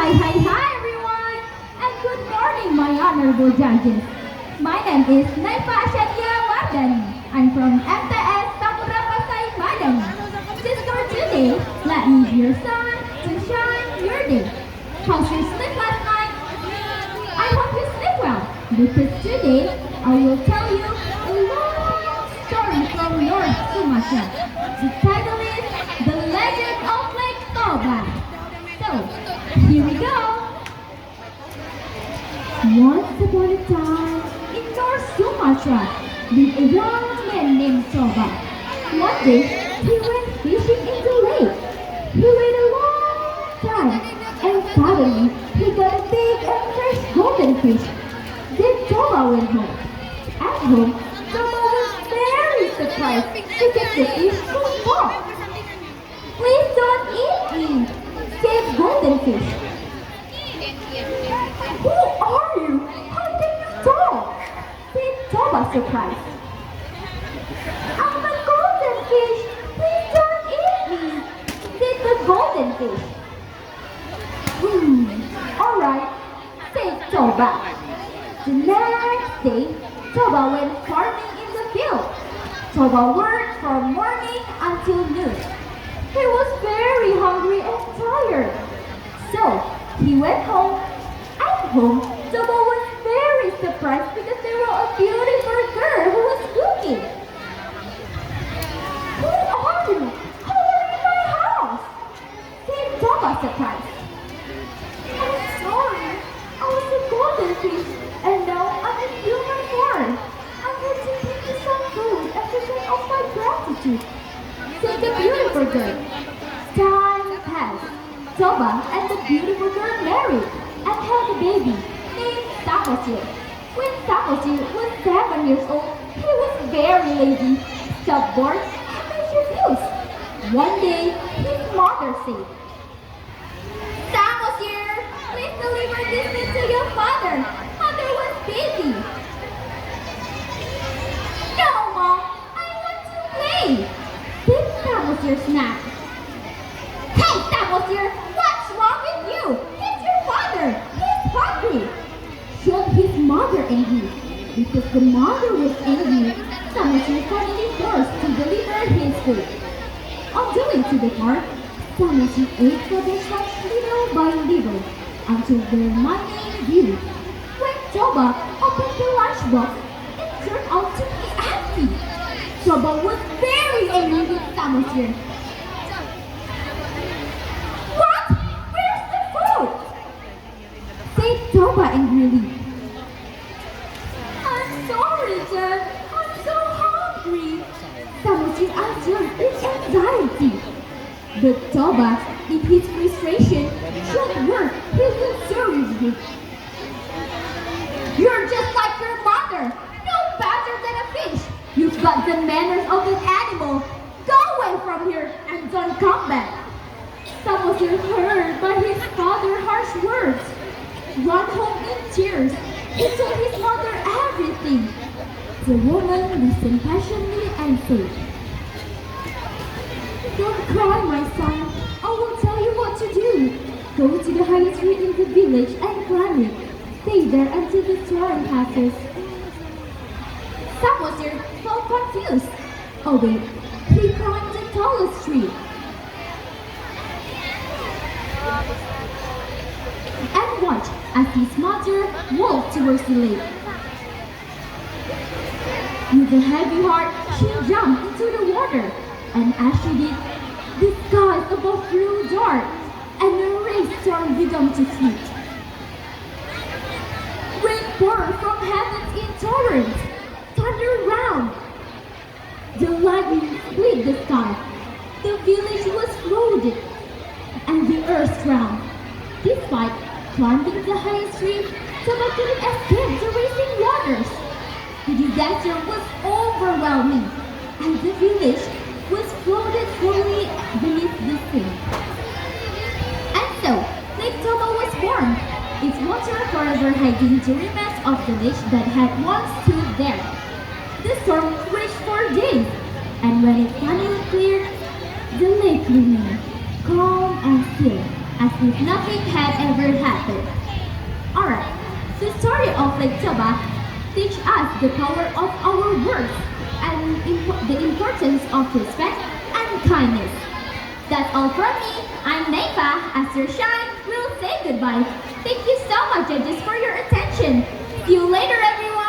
Hi everyone, and good morning my honorable judges. My name is NAYFA ASHADYA. I'm from MTs SAMUDERA PASAI MADANI. Just for today, let me be your sun to shine your day. How's your sleep last night? I hope you sleep well, because today I will tell you a long story from North Sumatra. The title is The Legend of Lake TOBA. So, here we go! Once upon a time, in North Sumatra, lived a young man named TOBA. One day, he went fishing in the lake. He waited a long time, and suddenly, he got a big and fresh golden fish. Then TOBA went home. At home, TOBA was very surprised because the fish was small. "Please don't eat me," said golden fish. "Who are you? How can you talk?" said TOBA, surprised. "I'm a golden fish. Please don't eat me," said the golden fish. Alright," said TOBA. The next day, TOBA went farming in the field. TOBA worked from morning until noon. He was very hungry and tired. So, he went home. At home, TOBA was very surprised because there was a beautiful girl who was cooking. "Who are you? How are you in my house?" said TOBA, surprised. "I'm sorry. I was a golden fish, and now I'm a human form. I'm here to give you some food as a sign of my gratitude," said the beautiful girl. Time passed. TOBA and the beautiful girl married and had a baby named SAMUDERA. When SAMUDERA was 7 years old, he was very lazy, stubborn, and mischievous. One day, his mother said, "SAMUDERA, please deliver this meat to your father. Mother was busy." "No, Mom, I want to play," said SAMUDERA, snapped. "Hey, SAMUDERA, what's wrong with you? It's your father. He's hungry," showed his mother angry. Because the mother was angry, SAMUDERA suddenly forced to deliver his food. On the way to the car, SAMUDERA ate for the lunch little by little until their mighty view. When TOBA opened the lunchbox, it turned out to be empty. TOBA was very angry with SAMUDERA. "What? Where's the food?" said TOBA angrily. "I'm sorry, Dad. I'm so hungry," SAMUDERA answered in anxiety. But TOBA, in his frustration, showed word he would serve you. "You're just like your mother, no better than a fish. You've got the manners of an animal. Go away from here and don't come back." SAMUDERA, heard by his father's harsh words, ran home in tears. He told his mother everything. The woman listened patiently and said, "Don't cry, my son. I will tell you what to do. Go to the highest tree in the village and climb it. Stay there until the storm passes." SAMUDERA felt confused. Oh wait, he climbed the tallest tree and watched as his mother walked towards the lake. With a heavy heart, she jumped into the water, and as she did, the skies above grew dark, and a rainstorm began to sleet. Rain poured from heaven in torrents, thunder round. The lightning split the sky. The village was flooded, and the earth drowned. Despite climbing the highest tree, TOBA couldn't escape the racing waters. The disaster was overwhelming, and the village was floated fully beneath the sea. And so, Lake TOBA was born, its water forever hiding the remains of the village that had once stood there. The storm raged for days, and when it finally cleared, the lake remained calm and still, as if nothing had ever happened. Alright, the story of Lake Toba teach us the power of our words and the importance of respect and kindness. That's all from me. I'm NAYFA. As Rasyid, we'll say goodbye. Thank you so much, judges, for your attention. See you later, everyone.